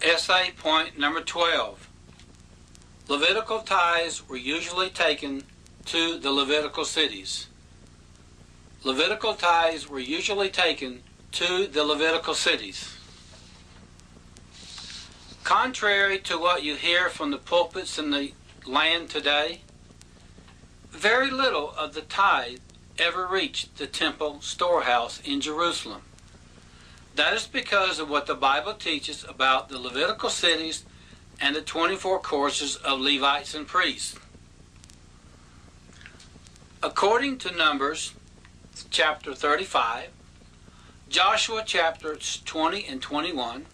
Essay point number 12. Levitical tithes were usually taken to the Levitical cities. Levitical tithes were usually taken to the Levitical cities. Contrary to what you hear from the pulpits in the land today, very little of the tithe ever reached the temple storehouse in Jerusalem. That is because of what the Bible teaches about the Levitical cities and the 24 courses of Levites and priests. According to Numbers chapter 35, Joshua chapters 20 and 21,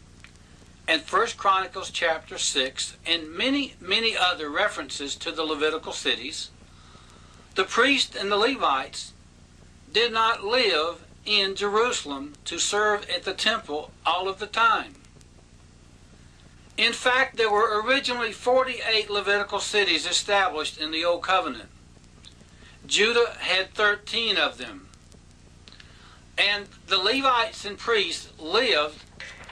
and First Chronicles chapter 6, and many other references to the Levitical cities, the priests and the Levites did not live in Jerusalem to serve at the temple all of the time. In fact, there were originally 48 Levitical cities established in the Old Covenant. Judah had 13 of them. And the Levites and priests lived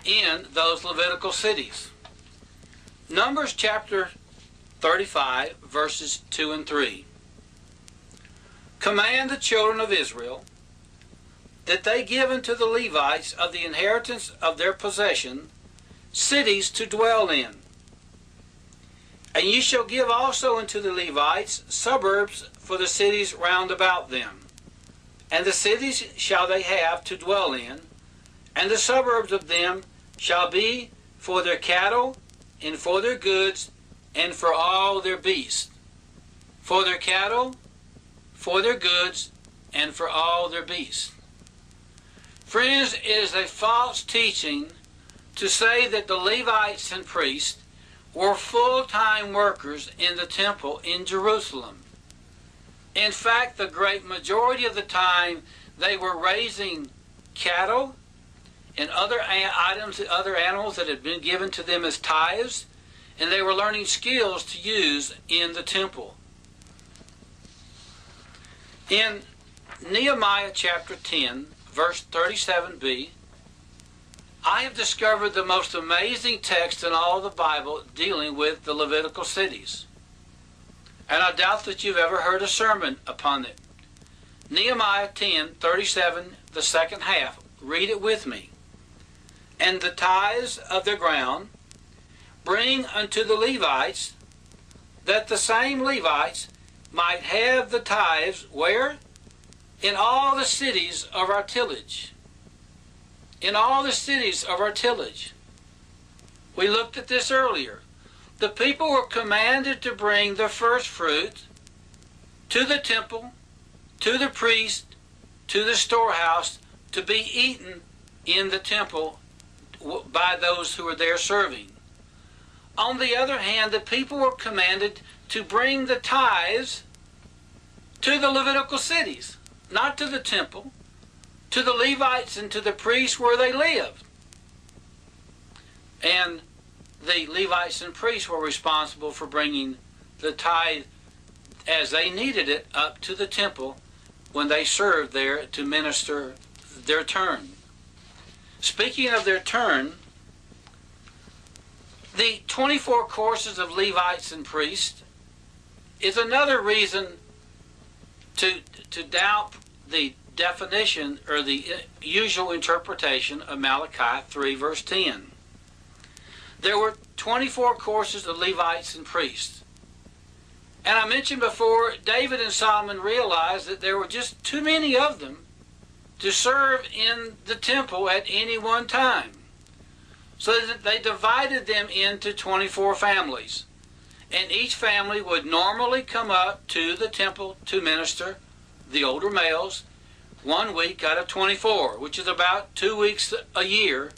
in those Levitical cities. Numbers chapter 35, verses 2 and 3. Command the children of Israel that they give unto the Levites of the inheritance of their possession cities to dwell in. And ye shall give also unto the Levites suburbs for the cities round about them. And the cities shall they have to dwell in, and the suburbs of them shall be for their cattle, and for their goods, and for all their beasts. For their cattle, for their goods, and for all their beasts. Friends, it is a false teaching to say that the Levites and priests were full-time workers in the temple in Jerusalem. In fact, the great majority of the time they were raising cattle and other items, other animals that had been given to them as tithes, and they were learning skills to use in the temple. In Nehemiah chapter 10, verse 37b, I have discovered the most amazing text in all the Bible dealing with the Levitical cities. And I doubt that you've ever heard a sermon upon it. Nehemiah 10:37, the second half. Read it with me. And the tithes of their ground bring unto the Levites, that the same Levites might have the tithes, where? In all the cities of our tillage. In all the cities of our tillage. We looked at this earlier. The people were commanded to bring the first fruit to the temple, to the priest, to the storehouse, to be eaten in the temple by those who were there serving. On the other hand, the people were commanded to bring the tithes to the Levitical cities, not to the temple, to the Levites and to the priests where they lived. And the Levites and priests were responsible for bringing the tithe as they needed it up to the temple when they served there to minister their turn. Speaking of their turn, the 24 courses of Levites and priests is another reason to doubt the definition or the usual interpretation of Malachi 3 verse 10. There were 24 courses of Levites and priests. And I mentioned before, David and Solomon realized that there were just too many of them to serve in the temple at any one time. So that they divided them into 24 families. And each family would normally come up to the temple to minister, the older males, 1 week out of 24, which is about 2 weeks a year,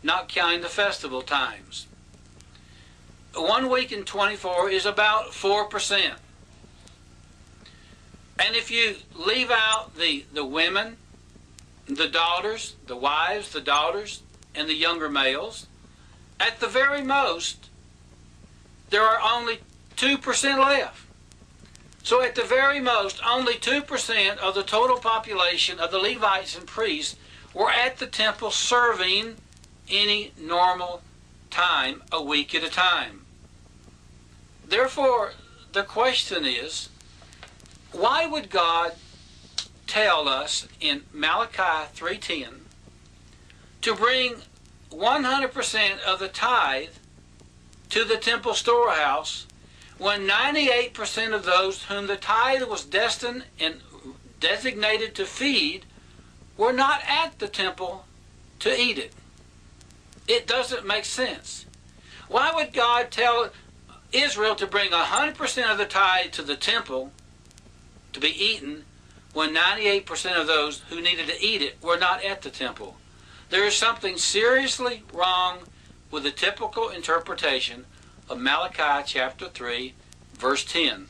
not counting the festival times. 1 week in 24 is about 4%. And if you leave out the women, the daughters, the wives, the daughters, and the younger males, at the very most, there are only 2% left. So at the very most, only 2% of the total population of the Levites and priests were at the temple serving any normal time, a week at a time. Therefore, the question is, why would God tell us in Malachi 3:10 to bring 100% of the tithe to the temple storehouse when 98% of those whom the tithe was destined and designated to feed were not at the temple to eat it? It doesn't make sense. Why would God tell Israel to bring 100% of the tithe to the temple to be eaten when 98% of those who needed to eat it were not at the temple? There is something seriously wrong with the typical interpretation of Malachi chapter 3, verse 10.